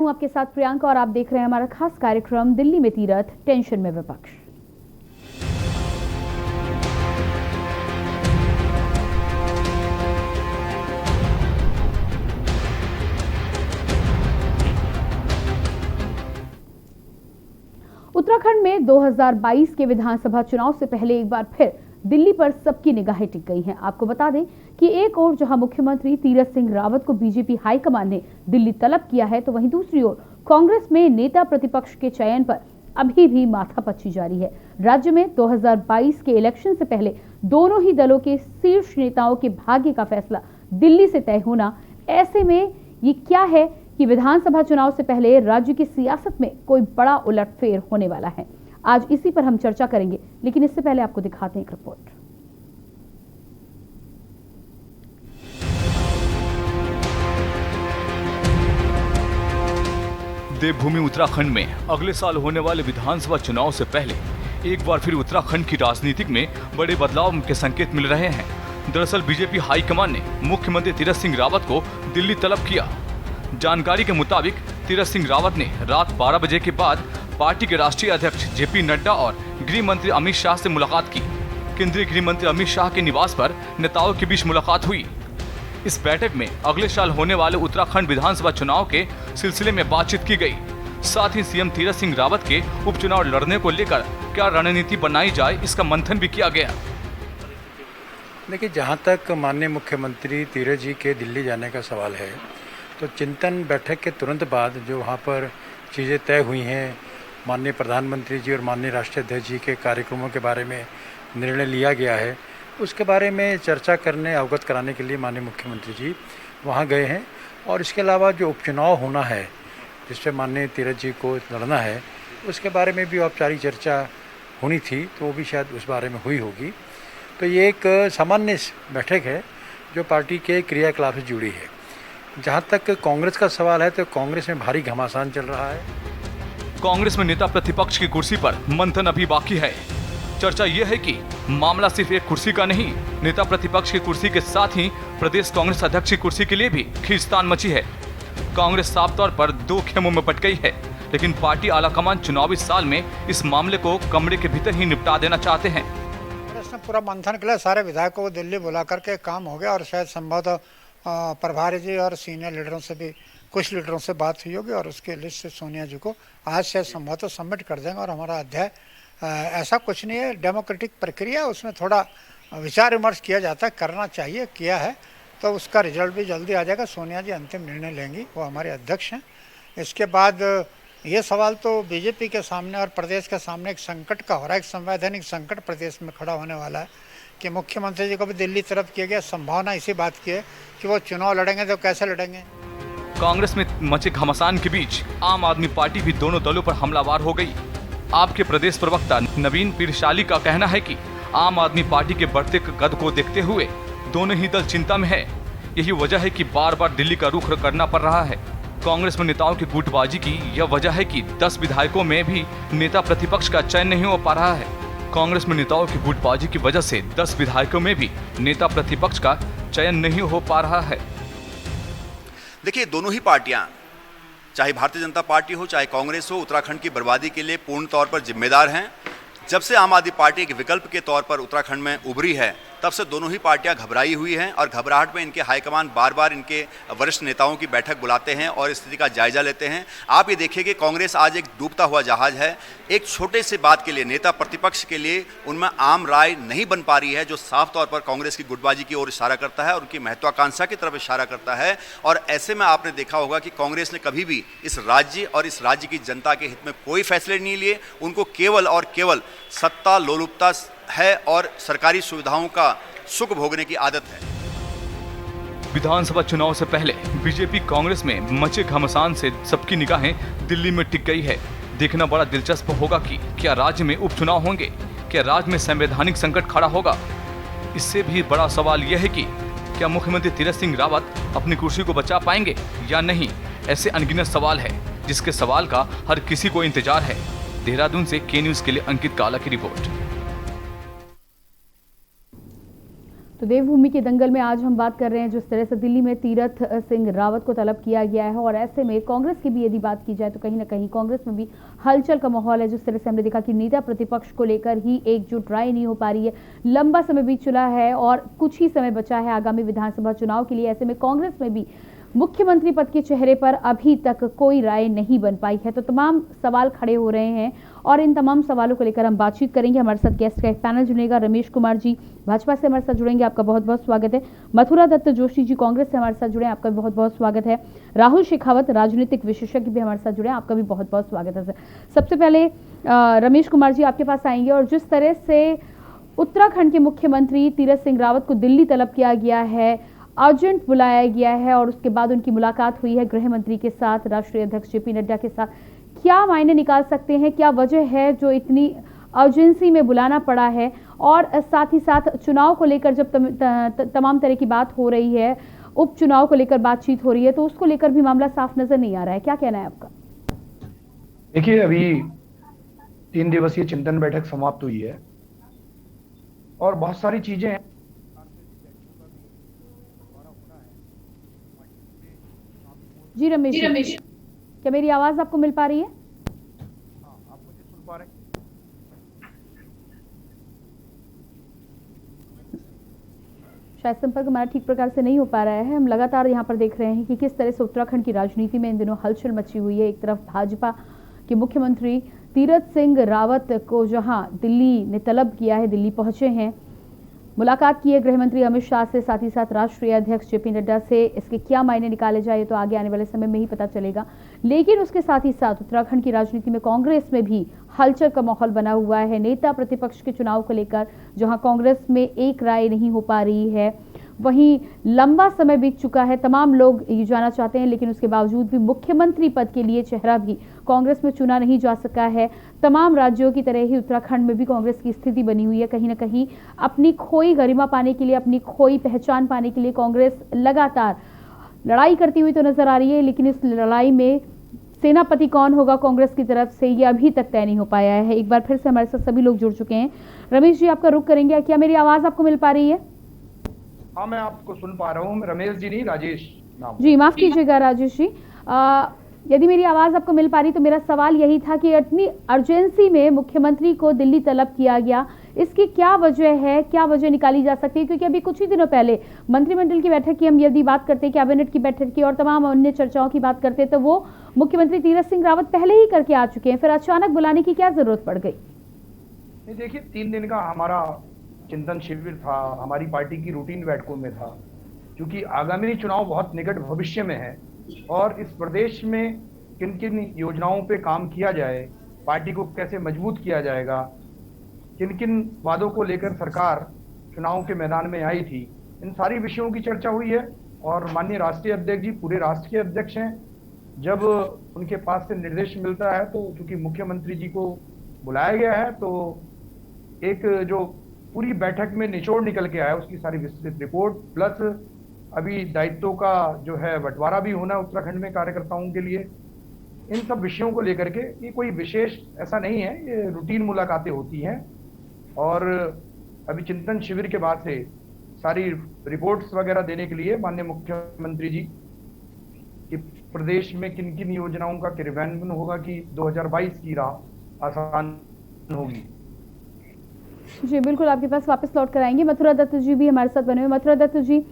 हूं आपके साथ प्रियंका और आप देख रहे हैं हमारा खास कार्यक्रम दिल्ली में तीरथ टेंशन में विपक्ष। उत्तराखंड में 2022 के विधानसभा चुनाव से पहले एक बार फिर दिल्ली पर सबकी निगाहें टिक गई हैं। आपको बता दें कि एक ओर जहां मुख्यमंत्री तीरथ सिंह रावत को बीजेपी हाईकमान ने दिल्ली तलब किया है, तो वहीं दूसरी ओर कांग्रेस में नेता प्रतिपक्ष के चयन पर अभी भी माथापच्ची जारी है। राज्य में 2022 के इलेक्शन से पहले दोनों ही दलों के शीर्ष नेताओं के भाग्य का फैसला दिल्ली से तय होना, ऐसे में ये क्या है कि विधानसभा चुनाव से पहले राज्य की सियासत में कोई बड़ा उलटफेर होने वाला है। आज इसी पर हम चर्चा करेंगे, लेकिन इससे पहले आपको दिखाते हैं एक रिपोर्ट। देवभूमि उत्तराखंड में अगले साल होने वाले विधानसभा चुनाव से पहले एक बार फिर उत्तराखंड की राजनीति में बड़े बदलाव के संकेत मिल रहे हैं। दरअसल बीजेपी हाईकमान ने मुख्यमंत्री तीरथ सिंह रावत को दिल्ली तलब किया। जानकारी के मुताबिक तीरथ सिंह रावत ने रात 12 बजे के बाद पार्टी के राष्ट्रीय अध्यक्ष जेपी नड्डा और गृह मंत्री अमित शाह से मुलाकात की। केंद्रीय गृह मंत्री अमित शाह के निवास पर नेताओं के बीच मुलाकात हुई। इस बैठक में अगले साल होने वाले उत्तराखंड विधानसभा चुनाव के सिलसिले में बातचीत की गई। साथ ही सीएम तीरथ सिंह रावत के उपचुनाव लड़ने को लेकर क्या रणनीति बनाई जाए, इसका मंथन भी किया गया। देखिए, जहाँ तक माननीय मुख्यमंत्री तीरथ जी के दिल्ली जाने का सवाल है, तो चिंतन बैठक के तुरंत बाद जो वहाँ पर चीज़ें तय हुई हैं, माननीय प्रधानमंत्री जी और माननीय राष्ट्रीय अध्यक्ष जी के कार्यक्रमों के बारे में निर्णय लिया गया है, उसके बारे में चर्चा करने, अवगत कराने के लिए माननीय मुख्यमंत्री जी वहाँ गए हैं। और इसके अलावा जो उपचुनाव होना है, जिससे माननीय तीरथ जी को लड़ना है, उसके बारे में भी औपचारिक चर्चा होनी थी, तो वो भी शायद उस बारे में हुई होगी। तो ये एक सामान्य बैठक है जो पार्टी के क्रियाकलाप से जुड़ी है। जहाँ तक कांग्रेस का सवाल है, तो कांग्रेस में भारी घमासान चल रहा है। कांग्रेस में नेता प्रतिपक्ष की कुर्सी पर मंथन अभी बाकी है। चर्चा यह है कि मामला सिर्फ एक कुर्सी का नहीं, नेता प्रतिपक्ष की कुर्सी के साथ ही प्रदेश कांग्रेस अध्यक्ष की कुर्सी के लिए भी खींचतान मची है। कांग्रेस साफ तौर पर दो खेमों में बट गई है, लेकिन पार्टी आलाकमान चुनावी साल में इस मामले को कमरे के भीतर ही निपटा देना चाहते हैं। पूरा मंथन के लिए सारे विधायकों को दिल्ली बुला करके काम हो गया और शायद संभवतः प्रभारी जी और सीनियर लीडरों से भी कुछ लीडरों से बात हुई होगी और उसके लिस्ट से सोनिया जी को आज शायद संभवतः सबमिट कर देंगे। और हमारा अध्याय ऐसा कुछ नहीं है, डेमोक्रेटिक प्रक्रिया, उसमें थोड़ा विचार विमर्श किया जाता है, करना चाहिए, किया है, तो उसका रिजल्ट भी जल्दी आ जाएगा। सोनिया जी अंतिम निर्णय लेंगी, वो हमारे अध्यक्ष हैं। इसके बाद ये सवाल तो बीजेपी के सामने और प्रदेश के सामने एक संकट का हो रहा है, एक संवैधानिक संकट प्रदेश में खड़ा होने वाला है कि मुख्यमंत्री जी को भी दिल्ली तरफ किया गया। संभावना इसी बात की है कि वो चुनाव लड़ेंगे तो कैसे लड़ेंगे। कांग्रेस में मचे घमासान के बीच आम आदमी पार्टी भी दोनों दलों पर हमलावर हो गई। आपके प्रदेश प्रवक्ता नवीन पीरशाली का कहना है कि आम आदमी पार्टी के बढ़ते कद को देखते हुए दोनों ही दल चिंता में है। यही वजह है कि बार बार दिल्ली का रुख करना पड़ रहा है। कांग्रेस में नेताओं की गुटबाजी की यह वजह है कि 10 विधायकों में भी नेता प्रतिपक्ष का चयन नहीं हो पा रहा है। कांग्रेस में नेताओं की गुटबाजी की वजह से 10 विधायकों में भी नेता प्रतिपक्ष का चयन नहीं हो पा रहा है। देखिए, दोनों ही पार्टियां, चाहे भारतीय जनता पार्टी हो चाहे कांग्रेस हो, उत्तराखंड की बर्बादी के लिए पूर्ण तौर पर जिम्मेदार हैं। जब से आम आदमी पार्टी एक विकल्प के तौर पर उत्तराखंड में उभरी है, तब से दोनों ही पार्टियां घबराई हुई हैं और घबराहट में इनके हाईकमान बार बार इनके वरिष्ठ नेताओं की बैठक बुलाते हैं और स्थिति का जायजा लेते हैं। आप ये देखिए कि कांग्रेस आज एक डूबता हुआ जहाज है। एक छोटे से बात के लिए, नेता प्रतिपक्ष के लिए उनमें आम राय नहीं बन पा रही है, जो साफ तौर पर कांग्रेस की गुटबाजी की ओर इशारा करता है और उनकी महत्वाकांक्षा की तरफ इशारा करता है। और ऐसे में आपने देखा होगा कि कांग्रेस ने कभी भी इस राज्य और इस राज्य की जनता के हित में कोई फैसले नहीं लिए। उनको केवल और केवल सत्ता लोलुपता है और सरकारी सुविधाओं का सुख भोगने की आदत है। विधानसभा चुनाव से पहले बीजेपी कांग्रेस में मचे घमासान से सबकी निगाहें दिल्ली में टिक गई है। देखना बड़ा दिलचस्प होगा कि क्या राज्य में उपचुनाव होंगे, क्या राज्य में संवैधानिक संकट खड़ा होगा। इससे भी बड़ा सवाल यह है कि क्या मुख्यमंत्री तीरथ सिंह रावत अपनी कुर्सी को बचा पाएंगे या नहीं। ऐसे अनगिनत सवाल है जिसके सवाल का हर किसी को इंतजार है। देहरादून से के न्यूज के लिए अंकित काला की रिपोर्ट। तो देवभूमि के दंगल में आज हम बात कर रहे हैं जिस तरह से दिल्ली में तीरथ सिंह रावत को तलब किया गया है, और ऐसे में कांग्रेस की भी यदि बात की जाए तो कहीं ना कहीं कांग्रेस में भी हलचल का माहौल है। जिस तरह से हमने देखा कि नेता प्रतिपक्ष को लेकर ही एकजुट राय नहीं हो पा रही है, लंबा समय बीत चुका है और कुछ ही समय बचा है आगामी विधानसभा चुनाव के लिए। ऐसे में कांग्रेस में भी मुख्यमंत्री पद के चेहरे पर अभी तक कोई राय नहीं बन पाई है, तो तमाम सवाल खड़े हो रहे हैं और इन तमाम सवालों को लेकर हम बातचीत करेंगे। हमारे साथ गेस्ट का एक पैनल जुड़ेगा। रमेश कुमार जी भाजपा से हमारे साथ जुड़ेंगे, आपका बहुत बहुत स्वागत है। मथुरा दत्त जोशी जी कांग्रेस से हमारे साथ जुड़े, आपका भी बहुत बहुत स्वागत है। राहुल शेखावत राजनीतिक विशेषज्ञ भी हमारे साथ जुड़े, आपका भी बहुत बहुत स्वागत है। सबसे पहले रमेश कुमार जी आपके पास आएंगे, और जिस तरह से उत्तराखंड के मुख्यमंत्री तीरथ सिंह रावत को दिल्ली तलब किया गया है, अर्जेंट बुलाया गया है और उसके बाद उनकी मुलाकात हुई है गृह मंत्री के साथ, राष्ट्रीय अध्यक्ष जेपी नड्डा के साथ, क्या मायने निकाल सकते हैं, क्या वजह है जो इतनी अर्जेंसी में बुलाना पड़ा है? और साथ ही साथ चुनाव को लेकर जब तमाम तरह की बात हो रही है, उपचुनाव को लेकर बातचीत हो रही है, तो उसको लेकर भी मामला साफ नजर नहीं आ रहा है, क्या कहना है आपका? देखिए, अभी 3 दिवसीय चिंतन बैठक समाप्त हुई है और बहुत सारी चीजें हैं। जी रमेश, क्या मेरी आवाज आपको मिल पा रही है? आप मुझे सुन पा रहे हैं? शायद संपर्क हमारा ठीक प्रकार से नहीं हो पा रहा है। हम लगातार यहाँ पर देख रहे हैं कि किस तरह से उत्तराखंड की राजनीति में इन दिनों हलचल मची हुई है। एक तरफ भाजपा के मुख्यमंत्री तीरथ सिंह रावत को जहां दिल्ली ने तलब किया है, दिल्ली पहुंचे हैं, मुलाकात की है गृह मंत्री अमित शाह से, साथ ही साथ राष्ट्रीय अध्यक्ष जेपी नड्डा से। इसके क्या मायने निकाले जाए तो आगे आने वाले समय में ही पता चलेगा। लेकिन उसके साथ ही साथ उत्तराखंड की राजनीति में कांग्रेस में भी हलचल का माहौल बना हुआ है। नेता प्रतिपक्ष के चुनाव को लेकर जहां कांग्रेस में एक राय नहीं हो पा रही है, वहीं लंबा समय बीत चुका है, तमाम लोग ये जाना चाहते हैं, लेकिन उसके बावजूद भी मुख्यमंत्री पद के लिए चेहरा भी कांग्रेस में चुना नहीं जा सका है। तमाम राज्यों की तरह ही उत्तराखंड में भी कांग्रेस की स्थिति बनी हुई है। कहीं ना कहीं अपनी खोई गरिमा पाने के लिए, अपनी खोई पहचान पाने के लिए कांग्रेस लगातार लड़ाई करती हुई तो नजर आ रही है, लेकिन इस लड़ाई में सेनापति कौन होगा कांग्रेस की तरफ से, ये अभी तक तय नहीं हो पाया है। एक बार फिर से हमारे साथ सभी लोग जुड़ चुके हैं। रमेश जी आपका रुख करेंगे, क्या मेरी आवाज आपको मिल पा रही है? हाँ, मैं आपको सुन पा रहा हूँ। रमेश जी नहीं, राजेश नाम। जी माफ कीजिएगा राजेश जी। यदि मेरी आवाज आपको मिल पा रही तो मेरा सवाल यही था कि इतनी अर्जेंसी में मुख्यमंत्री को दिल्ली तलब किया गया, इसकी क्या वजह है, क्या वजह निकाली जा सकती है? क्योंकि अभी कुछ ही दिनों पहले मंत्रिमंडल की बैठक की हम यदि बात करते हैं, कैबिनेट की बैठक की और तमाम अन्य चर्चाओं की बात करते हैं, तो वो मुख्यमंत्री तीरथ सिंह रावत पहले ही करके आ चुके हैं, फिर अचानक बुलाने की क्या जरूरत पड़ गई? देखिए, 3 दिन का हमारा चिंतन शिविर था, हमारी पार्टी की रूटीन बैठकों में था। क्योंकि आगामी चुनाव बहुत निकट भविष्य में है और इस प्रदेश में किन किन योजनाओं पे काम किया जाए, पार्टी को कैसे मजबूत किया जाएगा, किन किन वादों को लेकर सरकार चुनाव के मैदान में आई थी, इन सारी विषयों की चर्चा हुई है। और माननीय राष्ट्रीय अध्यक्ष जी पूरे राष्ट्र के अध्यक्ष हैं, जब उनके पास से निर्देश मिलता है तो चूंकि मुख्यमंत्री जी को बुलाया गया है, तो एक जो पूरी बैठक में निचोड़ निकल के आया उसकी सारी विस्तृत रिपोर्ट, प्लस अभी दायित्वों का जो है बंटवारा भी होना है उत्तराखंड में कार्यकर्ताओं के लिए, इन सब विषयों को लेकर के ये कोई विशेष ऐसा नहीं है, ये रूटीन मुलाकातें होती हैं। और अभी चिंतन शिविर के बाद से सारी रिपोर्ट्स वगैरह देने के लिए माननीय मुख्यमंत्री जी कि प्रदेश में किन किन योजनाओं का क्रियान्वयन होगा कि 2022 की राह आसान होगी। जी बिल्कुल, आपके पास वापस लौट कर आएंगे। मथुरा दत्त जी भी हमारे साथ बने हुए। मथुरा दत्त जी,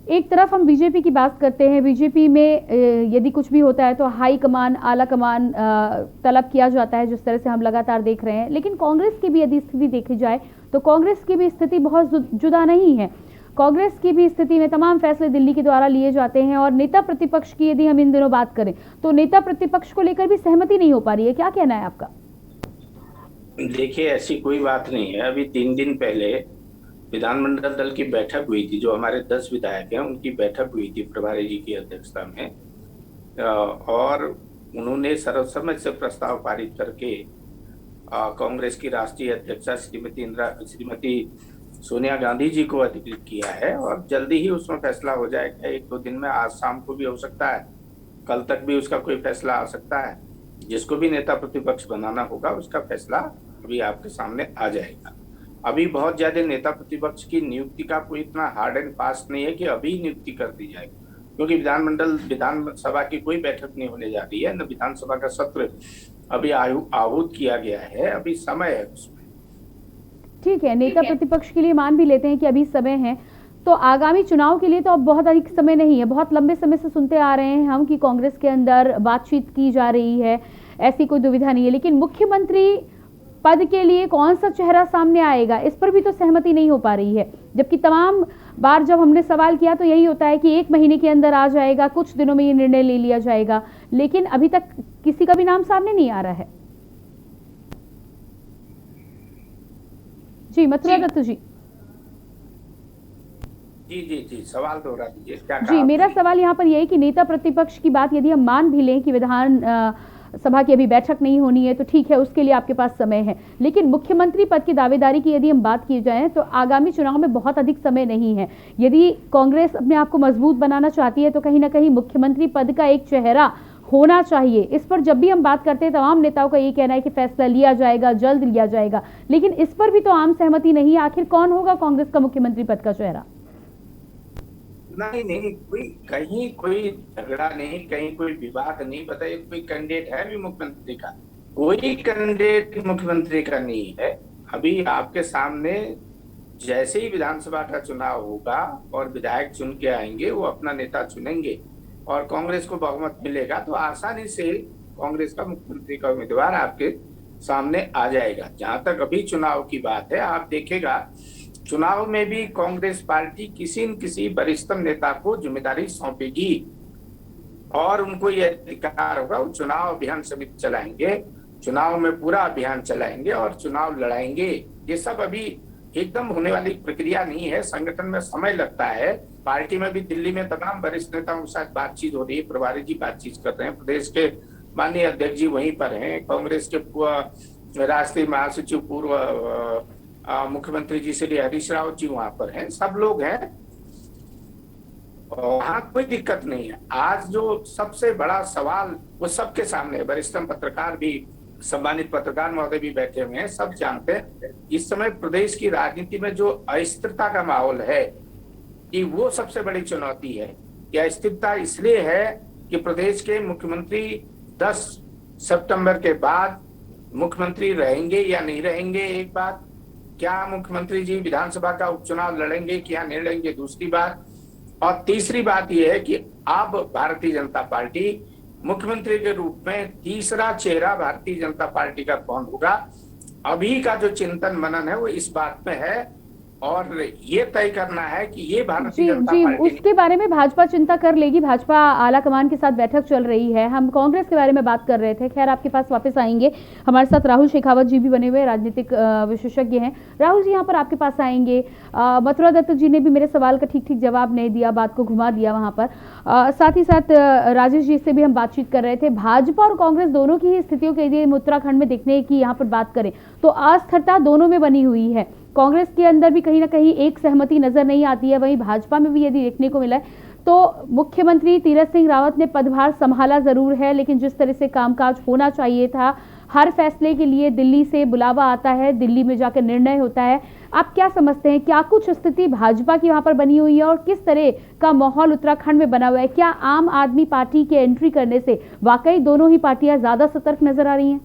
एक तरफ हम बीजेपी की बात करते हैं, बीजेपी में यदि कुछ भी होता है तो हाई कमान, आला कमान तलब किया जाता है, जिस तरह से हम लगातार देख रहे हैं। लेकिन कांग्रेस की भी यदि स्थिति देखी जाए तो कांग्रेस की भी स्थिति बहुत जुदा नहीं है। कांग्रेस की भी स्थिति में तमाम फैसले दिल्ली के द्वारा लिए जाते हैं, और नेता प्रतिपक्ष की यदि हम इन दिनों बात करें तो नेता प्रतिपक्ष को लेकर भी सहमति नहीं हो पा रही है, क्या कहना है आपका? देखिए, ऐसी कोई बात नहीं है। अभी 3 दिन पहले विधानमंडल दल की बैठक हुई थी, जो हमारे 10 विधायक हैं उनकी बैठक हुई थी प्रभारी जी की अध्यक्षता में, और उन्होंने सर्वसम्मति से प्रस्ताव पारित करके कांग्रेस की राष्ट्रीय अध्यक्षा श्रीमती सोनिया गांधी जी को अधिकृत किया है, और जल्दी ही उसमें फैसला हो जाएगा। 1-2 दिन में, आज शाम को भी हो सकता है, कल तक भी उसका कोई फैसला आ सकता है। जिसको भी नेता प्रतिपक्ष बनाना होगा उसका फैसला अभी आपके सामने आ जाएगा। अभी बहुत ज्यादा नेता प्रतिपक्ष की नियुक्ति का कोई इतना हार्ड एंड फास्ट नहीं है कि अभी नियुक्ति कर दी जाए, क्योंकि विधानसभा की कोई बैठक नहीं होने जा रही है, न विधानसभा का सत्र अभी आहूत किया गया है, अभी समय है उसमें। ठीक है, नेता प्रतिपक्ष के लिए मान भी लेते हैं कि अभी समय है, तो आगामी चुनाव के लिए तो अब बहुत अधिक समय नहीं है। बहुत लंबे समय से सुनते आ रहे हैं हम कि कांग्रेस के अंदर बातचीत की जा रही है, ऐसी कोई दुविधा नहीं है, लेकिन मुख्यमंत्री पद के लिए कौन सा चेहरा सामने आएगा, इस पर भी तो सहमति नहीं हो पा रही है। जबकि तमाम बार जब हमने सवाल किया तो यही होता है कि 1 महीने के अंदर आ जाएगा, कुछ दिनों में ये निर्णय ले लिया जाएगा, लेकिन अभी तक किसी का भी नाम सामने नहीं आ रहा है। जी मथुरा दत्त जी। जी सवाल दोहरा दीजिए, क्या जी मेरा सवाल यहाँ पर यह है कि नेता प्रतिपक्ष की बात यदि हम मान भी लें कि विधान सभा की अभी बैठक नहीं होनी है तो ठीक है, उसके लिए आपके पास समय है, लेकिन मुख्यमंत्री पद की दावेदारी की यदि हम बात की जाए तो आगामी चुनाव में बहुत अधिक समय नहीं है। यदि कांग्रेस अपने आप को मजबूत बनाना चाहती है तो कहीं ना कहीं मुख्यमंत्री पद का एक चेहरा होना चाहिए। इस पर जब भी हम बात करते हैं तमाम नेताओं का ये कहना है कि फैसला लिया जाएगा, जल्द लिया जाएगा, लेकिन इस पर भी तो आम सहमति नहीं है। आखिर कौन होगा कांग्रेस का मुख्यमंत्री पद का चेहरा? नहीं, कहीं कोई झगड़ा नहीं, कहीं कोई विवाद नहीं। बताइए, कोई कैंडिडेट है भी मुख्यमंत्री का? कोई कैंडिडेट मुख्यमंत्री का नहीं है। अभी आपके सामने जैसे ही विधानसभा का चुनाव होगा और विधायक चुन के आएंगे, वो अपना नेता चुनेंगे और कांग्रेस को बहुमत मिलेगा तो आसानी से कांग्रेस का मुख्यमंत्री का उम्मीदवार आपके सामने आ जाएगा। जहां तक अभी चुनाव की बात है, आप देखेगा चुनाव में भी कांग्रेस पार्टी किसी न किसी वरिष्ठतम नेता को जिम्मेदारी सौंपेगी और उनको यह अधिकार होगा, वो चुनाव अभियान समिति चलाएंगे, चुनाव में पूरा अभियान चलाएंगे और चुनाव लड़ाएंगे। ये सब अभी एकदम होने वाली प्रक्रिया नहीं है, संगठन में समय लगता है। पार्टी में भी दिल्ली में तमाम वरिष्ठ नेताओं के साथ बातचीत हो रही है, प्रभारी जी बातचीत कर रहे हैं, प्रदेश के माननीय अध्यक्ष जी वहीं पर हैं, कांग्रेस के राष्ट्रीय महासचिव पूर्व मुख्यमंत्री जी श्री हरीश रावत जी वहां पर हैं, सब लोग हैं, वहां कोई दिक्कत नहीं है। आज जो सबसे बड़ा सवाल वो सबके सामने है, वरिष्ठतम पत्रकार भी, सम्मानित पत्रकार महोदय भी बैठे हुए हैं, सब जानते हैं इस समय प्रदेश की राजनीति में जो अस्थिरता का माहौल है कि वो सबसे बड़ी चुनौती है। यह अस्थिरता इसलिए है कि प्रदेश के मुख्यमंत्री 10 सितंबर के बाद मुख्यमंत्री रहेंगे या नहीं रहेंगे एक बात, क्या मुख्यमंत्री जी विधानसभा का उपचुनाव लड़ेंगे क्या नहीं लड़ेंगे दूसरी बात, और तीसरी बात यह है कि अब भारतीय जनता पार्टी मुख्यमंत्री के रूप में तीसरा चेहरा भारतीय जनता पार्टी का कौन होगा। अभी का जो चिंतन मनन है वो इस बात में है और ये तय करना है कि ये भारतीय जनता पार्टी, उसके बारे में भाजपा चिंता कर लेगी। भाजपा आला कमान के साथ बैठक चल रही है। हम कांग्रेस के बारे में बात कर रहे थे, खैर आपके पास वापस आएंगे। हमारे साथ राहुल शेखावत जी भी बने हुए राजनीतिक विशेषज्ञ हैं। राहुल जी यहाँ पर आपके पास आएंगे। मथुरा दत्त जी ने भी मेरे सवाल का ठीक जवाब नहीं दिया, बात को घुमा दिया वहां पर। साथ ही साथ राजेश जी से भी हम बातचीत कर रहे थे। भाजपा और कांग्रेस दोनों की ही स्थितियों के यदि उत्तराखंड में देखने की यहाँ पर बात करें तो अस्थिरता दोनों में बनी हुई है। कांग्रेस के अंदर भी कहीं ना कहीं एक सहमति नजर नहीं आती है, वहीं भाजपा में भी यदि देखने को मिला है तो मुख्यमंत्री तीरथ सिंह रावत ने पदभार संभाला जरूर है, लेकिन जिस तरह से कामकाज होना चाहिए था, हर फैसले के लिए दिल्ली से बुलावा आता है, दिल्ली में जाकर निर्णय होता है। आप क्या समझते हैं, क्या कुछ स्थिति भाजपा की वहां पर बनी हुई है और किस तरह का माहौल उत्तराखंड में बना हुआ है? क्या आम आदमी पार्टी के एंट्री करने से वाकई दोनों ही पार्टियां ज्यादा सतर्क नजर आ रही हैं?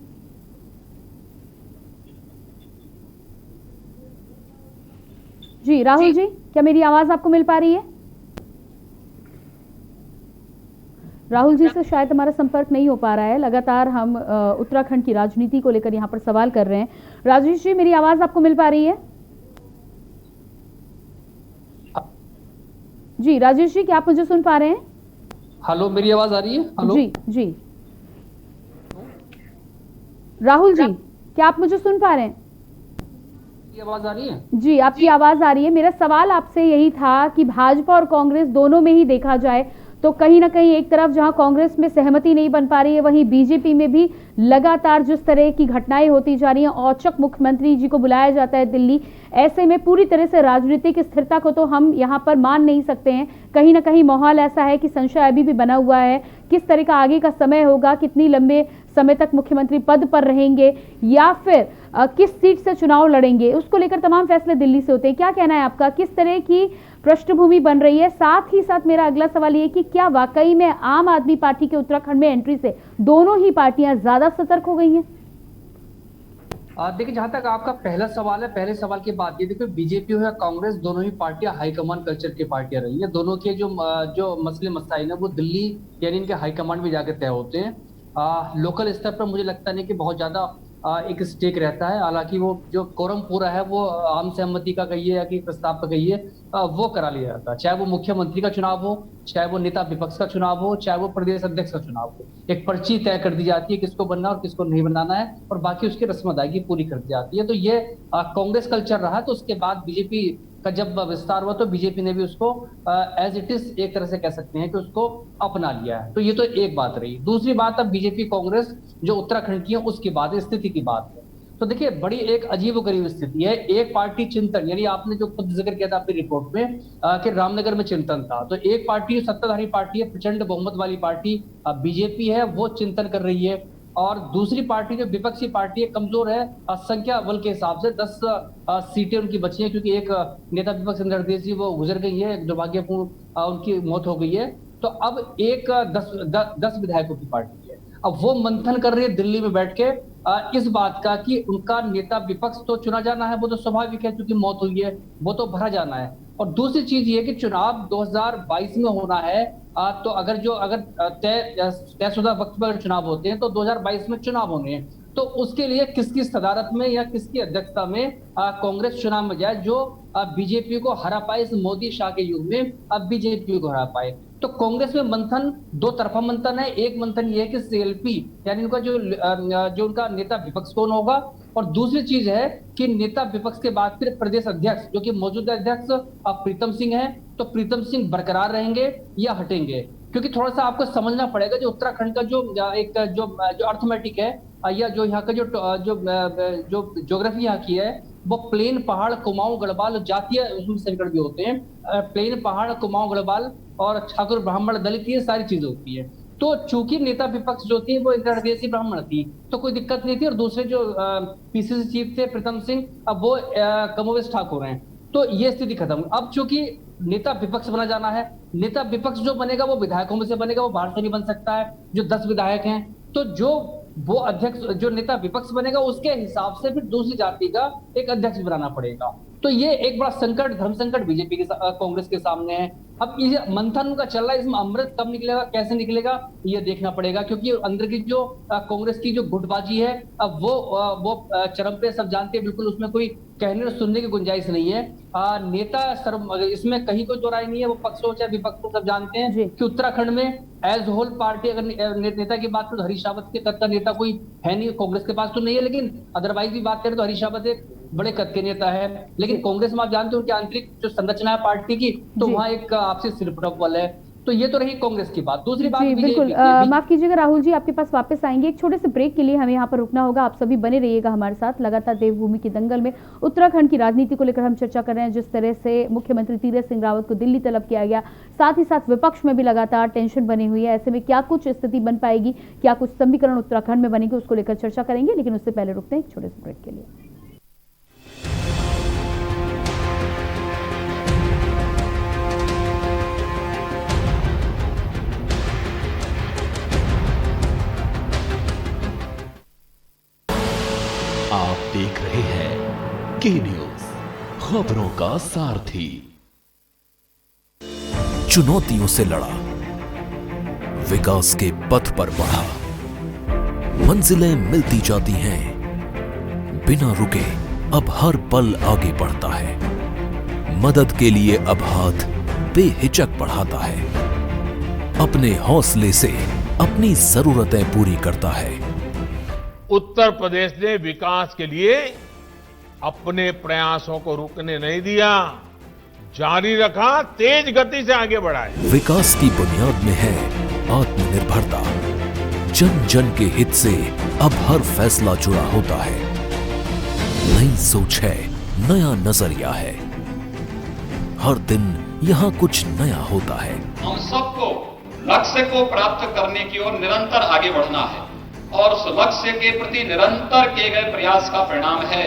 जी राहुल जी, क्या मेरी आवाज आपको मिल पा रही है? राहुल जी से शायद हमारा संपर्क नहीं हो पा रहा है। लगातार हम उत्तराखंड की राजनीति को लेकर यहाँ पर सवाल कर रहे हैं। राजेश जी, मेरी आवाज आपको मिल पा रही है? जी राजेश जी, क्या आप मुझे सुन पा रहे हैं? हेलो, मेरी आवाज आ रही है? हेलो जी राहुल जी, क्या आप मुझे सुन पा रहे हैं? आवाज आ रही है? जी, आपकी आवाज आ रही है। मेरा सवाल आपसे यही था कि भाजपा और कांग्रेस दोनों में ही देखा जाए तो कहीं ना कहीं एक तरफ जहां कांग्रेस में सहमति नहीं बन पा रही है, वहीं बीजेपी में भी लगातार जिस तरह की घटनाएं होती जा रही हैं, औचक मुख्यमंत्री जी को बुलाया जाता है दिल्ली, ऐसे में पूरी तरह से राजनीतिक स्थिरता को तो हम यहां पर मान नहीं सकते हैं, कहीं ना कहीं माहौल ऐसा है कि संशय अभी भी बना हुआ है, किस तरह का आगे का समय होगा, कितनी लंबे समय तक मुख्यमंत्री पद पर रहेंगे या फिर किस सीट से चुनाव लड़ेंगे, उसको लेकर तमाम फैसले दिल्ली से होते हैं। क्या कहना है आपका, किस तरह की पृष्ठभूमि बन रही है? साथ ही साथ मेरा अगला सवाल ये कि क्या वाकई में आम आदमी पार्टी के उत्तराखंड में एंट्री से दोनों ही पार्टियां ज्यादा सतर्क हो गई हैं? देखिए, जहां तक आपका पहला सवाल है, पहले सवाल की बात ये देखिए, बीजेपी हो या कांग्रेस, दोनों ही पार्टियां हाईकमान कल्चर की पार्टियां रही है। दोनों के जो मसले मसाइल है वो दिल्ली यानी इनके हाईकमान में जाकर तय होते हैं। लोकल स्तर पर मुझे लगता नहीं कि बहुत ज्यादा एक स्टेक रहता है। हालांकि वो जो कोरम पूरा है वो आम सहमति का कहिए या कि प्रस्ताव का कहिए वो करा लिया जाता है, चाहे वो मुख्यमंत्री का चुनाव हो, चाहे वो नेता विपक्ष का चुनाव हो, चाहे वो प्रदेश अध्यक्ष का चुनाव हो। एक पर्ची तय कर दी जाती है किसको बनना और किसको नहीं बनाना है, और बाकी उसकी रस्म अदायगी पूरी कर दी जाती है। तो ये कांग्रेस कल्चर रहा। तो उसके बाद बीजेपी का जब विस्तार हुआ तो बीजेपी ने भी उसको एज इट इज एक तरह से कह सकते हैं कि उसको अपना लिया है। तो ये तो एक बात रही। दूसरी बात, अब बीजेपी कांग्रेस जो उत्तराखंड की है उसकी बात है, स्थिति की बात है। तो देखिए, बड़ी एक अजीबोगरीब स्थिति है। एक पार्टी चिंतन, यानी आपने जो खुद जिक्र किया था अपनी रिपोर्ट में कि रामनगर में चिंतन था, तो एक पार्टी सत्ताधारी पार्टी है, प्रचंड बहुमत वाली पार्टी बीजेपी है, वो चिंतन कर रही है। और दूसरी पार्टी जो विपक्षी पार्टी है, कमजोर है संख्या बल के हिसाब से, 10 सीटें उनकी बची हैं, क्योंकि एक नेता विपक्ष इंद्रदेश जी वो गुजर गई है, दुर्भाग्यपूर्ण उनकी मौत हो गई है। तो अब एक 10 विधायकों की पार्टी है। अब वो मंथन कर रही है दिल्ली में बैठ के इस बात का कि उनका नेता विपक्ष तो चुना जाना है, वो तो स्वाभाविक है क्योंकि मौत हुई है, वो तो भरा जाना है। और दूसरी चीज ये कि चुनाव 2022 में होना है, तो अगर तयशुदा वक्त पर चुनाव होते हैं तो 2022 में चुनाव होने हैं। तो उसके लिए किसकी सदारत में या किसकी अध्यक्षता में कांग्रेस चुनाव में जाए जो बीजेपी को हरा पाए, इस मोदी शाह के युग में अब बीजेपी को हरा पाए। तो कांग्रेस में मंथन दो तरफा मंथन है। एक मंथन ये है कि सीएलपी यानी उनका जो उनका नेता विपक्ष कौन होगा, और दूसरी चीज है कि नेता विपक्ष के बाद फिर प्रदेश अध्यक्ष जो कि मौजूदा अध्यक्ष प्रीतम सिंह है, तो प्रीतम सिंह बरकरार रहेंगे या हटेंगे। क्योंकि थोड़ा सा आपको समझना पड़ेगा, जो उत्तराखंड का जो अर्थमेटिक है या जो यहाँ का जो ज्योग्राफी यहाँ की है, वो प्लेन, पहाड़, कुमाऊं, गढ़वाल, जातीय उसमें संकट भी होते हैं। प्लेन, पहाड़, कुमाऊं, गढ़वाल और ठाकुर, ब्राह्मण, दलित, ये सारी चीजें होती है। तो चूंकि नेता विपक्ष जो थी वो इंद्रदेशी ब्राह्मण थी, तो कोई दिक्कत नहीं थी। और दूसरे जो पीसीसी चीफ थे प्रीतम सिंह, अब वो कमोवेश ठाकुर हैं। तो ये स्थिति खत्म। अब चूंकि नेता विपक्ष बना जाना है, नेता विपक्ष जो बनेगा वो विधायकों में से बनेगा, वो बाहर से नहीं बन सकता है। जो 10 विधायक हैं, तो जो वो अध्यक्ष, जो नेता विपक्ष बनेगा उसके हिसाब से फिर दूसरी जाति का एक अध्यक्ष बनाना पड़ेगा। तो ये एक बड़ा संकट, धर्म संकट बीजेपी के कांग्रेस के सामने है। अब ये मंथन का चल रहा है, इसमें अमृत कब निकलेगा, कैसे निकलेगा, ये देखना पड़ेगा। क्योंकि अंदर की जो कांग्रेस की जो गुटबाजी है, अब वो चरम पे, सब जानते हैं, बिल्कुल उसमें कोई कहने और सुनने की गुंजाइश नहीं है। नेता इसमें कहीं कोई दो राय नहीं है, वो पक्ष हो चाहे विपक्ष हो, सब जानते हैं कि उत्तराखंड में एज होल पार्टी, अगर नेता की बात करें तो हरीश रावत के कद का नेता कोई है नहीं, कांग्रेस के पास तो नहीं है, लेकिन अदरवाइज भी बात करें तो हरीश रावत एक बड़े कद के नेता है। लेकिन कांग्रेस में आप जानते हो कि आंतरिक जो संरचना है पार्टी की, तो वहाँ एक आपसी सिरफटबल है। तो ये तो रही कांग्रेस की बात। दूसरी बात, बिल्कुल माफ कीजिएगा राहुल जी, आपके पास वापस आएंगे। एक छोटे से ब्रेक के लिए हमें यहाँ पर रुकना होगा। आप सभी बने रहिएगा हमारे साथ। लगातार देवभूमि की दंगल में उत्तराखंड की राजनीति को लेकर हम चर्चा कर रहे हैं। जिस तरह से मुख्यमंत्री तीरथ सिंह रावत को दिल्ली तलब किया गया, साथ ही साथ विपक्ष में भी लगातार टेंशन बनी हुई है। ऐसे में क्या कुछ स्थिति बन पाएगी, क्या कुछ समीकरण उत्तराखंड में बनेगी, उसको लेकर चर्चा करेंगे। लेकिन उससे पहले रुकते हैं एक छोटे से ब्रेक के लिए। आप देख रहे हैं के न्यूज, खबरों का सारथी। चुनौतियों से लड़ा, विकास के पथ पर बढ़ा, मंजिलें मिलती जाती हैं, बिना रुके अब हर पल आगे बढ़ता है, मदद के लिए अब हाथ बेहिचक बढ़ाता है, अपने हौसले से अपनी जरूरतें पूरी करता है। उत्तर प्रदेश ने विकास के लिए अपने प्रयासों को रुकने नहीं दिया, जारी रखा, तेज गति से आगे बढ़ाए। विकास की बुनियाद में है आत्मनिर्भरता। जन जन के हित से अब हर फैसला जुड़ा होता है। नई सोच है, नया नजरिया है। हर दिन यहाँ कुछ नया होता है। हम सबको लक्ष्य को प्राप्त करने की ओर निरंतर आगे बढ़ना है और उस लक्ष्य के प्रति निरंतर किए गए प्रयास का परिणाम है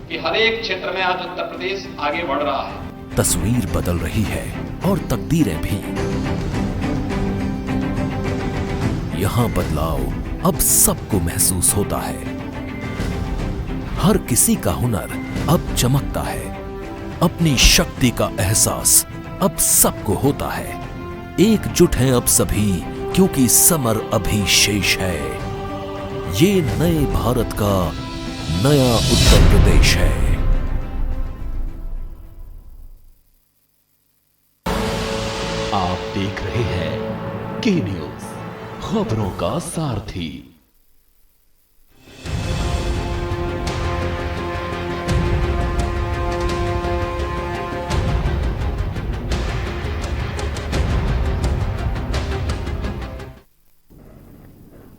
कि हर एक क्षेत्र में आज उत्तर प्रदेश आगे बढ़ रहा है। तस्वीर बदल रही है और तकदीरें भी। यहाँ बदलाव अब सबको महसूस होता है। हर किसी का हुनर अब चमकता है। अपनी शक्ति का एहसास अब सबको होता है। एकजुट हैं अब सभी, क्योंकि समर अभी शेष है। ये नए भारत का नया उत्तर प्रदेश है। आप देख रहे हैं के न्यूज, खबरों का सारथी।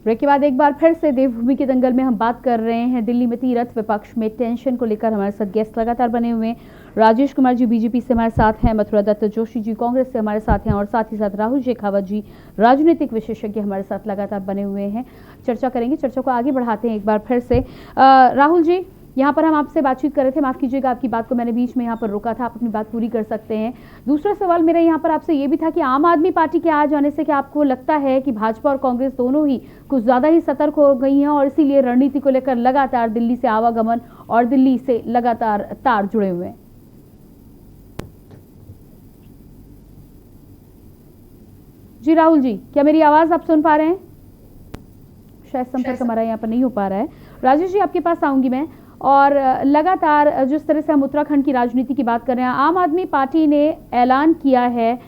ब्रेक के बाद एक बार फिर से देवभूमि के दंगल में हम बात कर रहे हैं दिल्ली में तीरथ विपक्ष में टेंशन को लेकर। हमारे साथ गेस्ट लगातार बने हुए हैं। राजेश कुमार जी बीजेपी से हमारे साथ हैं, मथुरा दत्त जोशी जी कांग्रेस से हमारे साथ हैं और साथ ही साथ राहुल शेखावत जी राजनीतिक विशेषज्ञ हमारे साथ लगातार बने हुए हैं। चर्चा करेंगे, चर्चा को आगे बढ़ाते हैं एक बार फिर से। राहुल जी, यहाँ पर हम आपसे बातचीत कर रहे थे, माफ कीजिएगा आपकी बात को मैंने बीच में यहाँ पर रोका था, आप अपनी बात पूरी कर सकते हैं। दूसरा सवाल मेरा यहाँ पर आपसे ये भी था कि आम आदमी पार्टी के आ जाने से क्या आपको लगता है कि भाजपा और कांग्रेस दोनों ही कुछ ज्यादा ही सतर्क हो गई हैं और इसीलिए रणनीति को लेकर लगातार दिल्ली से आवागमन और दिल्ली से लगातार तार जुड़े हुए हैं? जी राहुल जी, क्या मेरी आवाज आप सुन पा रहे हैं? शायद संपर्क हमारा यहाँ पर नहीं हो पा रहा है। राजेश जी, आपके पास आऊंगी मैं। और लगातार जिस तरह से हम उत्तराखंड की राजनीति की बात कर रहे हैं, आम आदमी पार्टी ने ऐलान किया है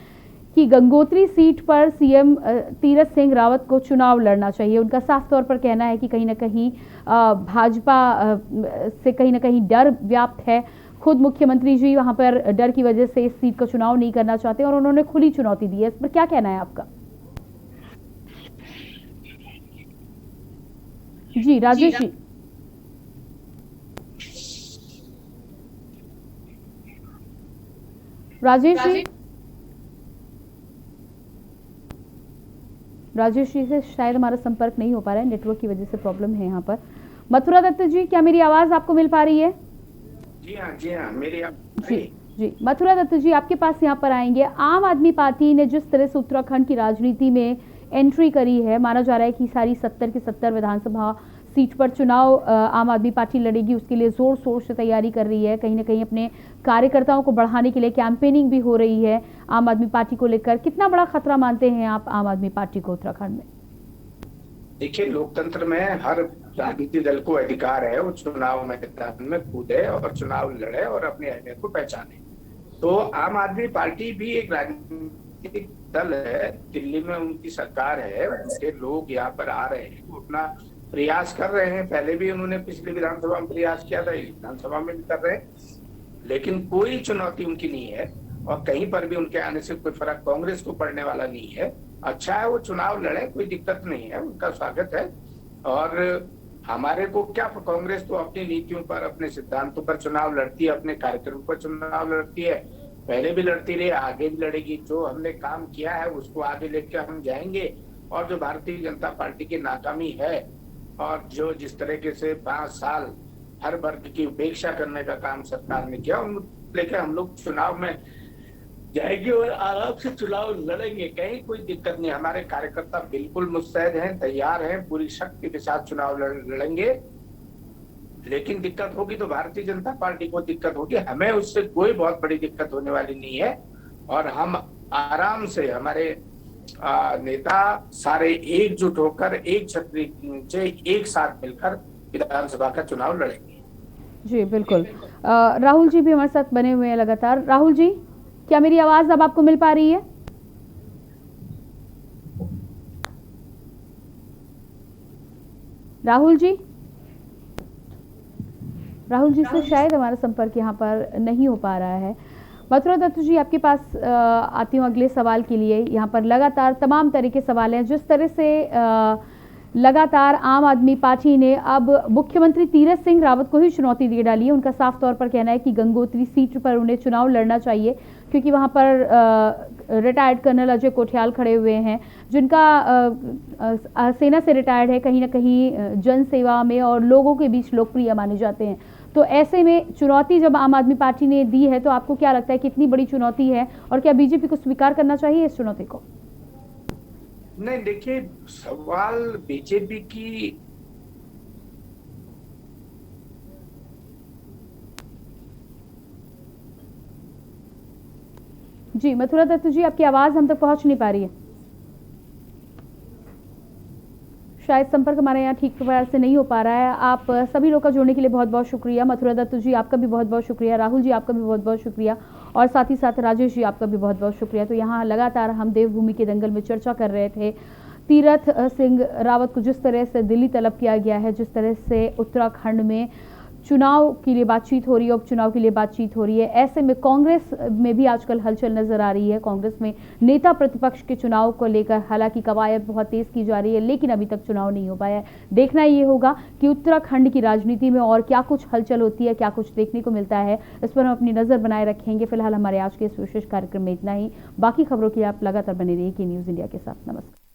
कि गंगोत्री सीट पर सीएम तीरथ सिंह रावत को चुनाव लड़ना चाहिए। उनका साफ तौर पर कहना है कि कहीं ना कहीं भाजपा से कहीं ना कहीं डर व्याप्त है। खुद मुख्यमंत्री जी वहां पर डर की वजह से इस सीट का चुनाव नहीं करना चाहते और उन्होंने खुली चुनौती दी है। इस पर क्या कहना है आपका? जी राजेश जी। राजेश जी से शायद हमारा संपर्क नहीं हो पा रहा है, नेटवर्क की वजह से प्रॉब्लम है यहाँ पर। मथुरा दत्त जी, क्या मेरी आवाज आपको मिल पा रही है? जी हाँ, मेरी जी मथुरा दत्त जी, आपके पास यहाँ पर आएंगे। आम आदमी पार्टी ने जिस तरह से उत्तराखंड की राजनीति में एंट्री करी है, माना जा रहा है कि सारी 70 की 70 विधानसभा सीट पर चुनाव आम आदमी पार्टी लड़ेगी, उसके लिए जोर शोर से तैयारी कर रही है। कहीं ना कहीं अपने कार्यकर्ताओं को बढ़ाने के लिए कैंपेनिंग भी हो रही है आम आदमी पार्टी को लेकर। कितना बड़ा खतरा मानते हैं आप आम आदमी पार्टी को उत्तराखंड में? देखिए, लोकतंत्र में हर राजनीतिक दल को अधिकार है वो चुनाव मैदान में कूदे और चुनाव लड़े और अपनी अहमियत को पहचाने। तो आम आदमी पार्टी भी एक राजनीतिक दल है, दिल्ली में उनकी सरकार है, उनके लोग यहाँ पर आ रहे हैं, वो अपना प्रयास कर रहे हैं। पहले भी उन्होंने पिछली विधानसभा में प्रयास किया था, विधानसभा में भी कर रहे हैं, लेकिन कोई चुनौती उनकी नहीं है और कहीं पर भी उनके आने से कोई फर्क कांग्रेस को पड़ने वाला नहीं है। अच्छा है, वो चुनाव लड़े, कोई दिक्कत नहीं है, उनका स्वागत है। और हमारे को क्या, कांग्रेस तो अपनी नीतियों पर, अपने सिद्धांतों पर चुनाव लड़ती है, अपने कार्यक्रमों पर चुनाव लड़ती है, पहले भी लड़ती रही, आगे भी लड़ेगी। जो हमने काम किया है उसको आगे लेकर हम जाएंगे। और जो भारतीय जनता पार्टी की नाकामी है और जो जिस तरीके से 5 साल हर वर्ग की उपेक्षा करने का काम सरकार ने किया, उन लेकर हम लोग चुनाव में जाएंगे और आराम से चुनाव लड़ेंगे। कहीं कोई दिक्कत नहीं, हमारे कार्यकर्ता बिल्कुल मुस्तैद हैं, तैयार हैं, पूरी शक्ति के साथ चुनाव लड़ेंगे। लेकिन दिक्कत होगी तो भारतीय जनता पार्टी को दिक्कत होगी, हमें उससे कोई बहुत बड़ी दिक्कत होने वाली नहीं है। और हम आराम से, हमारे नेता सारे एकजुट होकर एक छतरी के नीचे एक साथ मिलकर विधानसभा का चुनाव लड़ेंगे। जी बिल्कुल। राहुल जी भी हमारे साथ बने हुए हैं लगातार। राहुल जी, क्या मेरी आवाज अब आपको मिल पा रही है? राहुल जी से शायद हमारा संपर्क यहाँ पर नहीं हो पा रहा है। मथुरा दत्त जी, आपके पास आती हूँ अगले सवाल के लिए। यहाँ पर लगातार तमाम तरह के सवाल हैं। जिस तरह से लगातार आम आदमी पार्टी ने अब मुख्यमंत्री तीरथ सिंह रावत को ही चुनौती दे डाली है। उनका साफ तौर पर कहना है कि गंगोत्री सीट पर उन्हें चुनाव लड़ना चाहिए, क्योंकि वहां पर रिटायर्ड कर्नल अजय कोठियाल खड़े हुए हैं, जिनका सेना से रिटायर्ड है, कहीं ना कहीं जन सेवा में और लोगों के बीच लोकप्रिय माने जाते हैं। तो ऐसे में चुनौती जब आम आदमी पार्टी ने दी है, तो आपको क्या लगता है कितनी बड़ी चुनौती है और क्या बीजेपी को स्वीकार करना चाहिए इस चुनौती को? नहीं, देखिए, सवाल बीजेपी की जी मथुरा दत्त जी, आपकी आवाज हम तक पहुंच नहीं पा रही है, शायद संपर्क हमारे यहाँ ठीक प्रकार से नहीं हो पा रहा है। आप सभी लोग का जुड़ने के लिए बहुत बहुत शुक्रिया। मथुरा दत्त जी आपका भी बहुत बहुत शुक्रिया, राहुल जी आपका भी बहुत बहुत शुक्रिया और साथ ही साथ राजेश जी आपका भी बहुत बहुत शुक्रिया। तो यहाँ लगातार हम देवभूमि के दंगल में चर्चा कर रहे थे तीरथ सिंह रावत को जिस तरह से दिल्ली तलब किया गया है, जिस तरह से उत्तराखंड में चुनाव के लिए बातचीत हो रही है, उपचुनाव के लिए बातचीत हो रही है। ऐसे में कांग्रेस में भी आजकल हलचल नजर आ रही है। कांग्रेस में नेता प्रतिपक्ष के चुनाव को लेकर हालांकि कवायद बहुत तेज की जा रही है, लेकिन अभी तक चुनाव नहीं हो पाया है। देखना ये होगा कि उत्तराखंड की राजनीति में और क्या कुछ हलचल होती है, क्या कुछ देखने को मिलता है, इस पर हम अपनी नजर बनाए रखेंगे। फिलहाल हमारे आज के इस विशेष कार्यक्रम में इतना ही। बाकी खबरों की आप लगातार बने रहिए के न्यूज इंडिया के साथ। नमस्कार।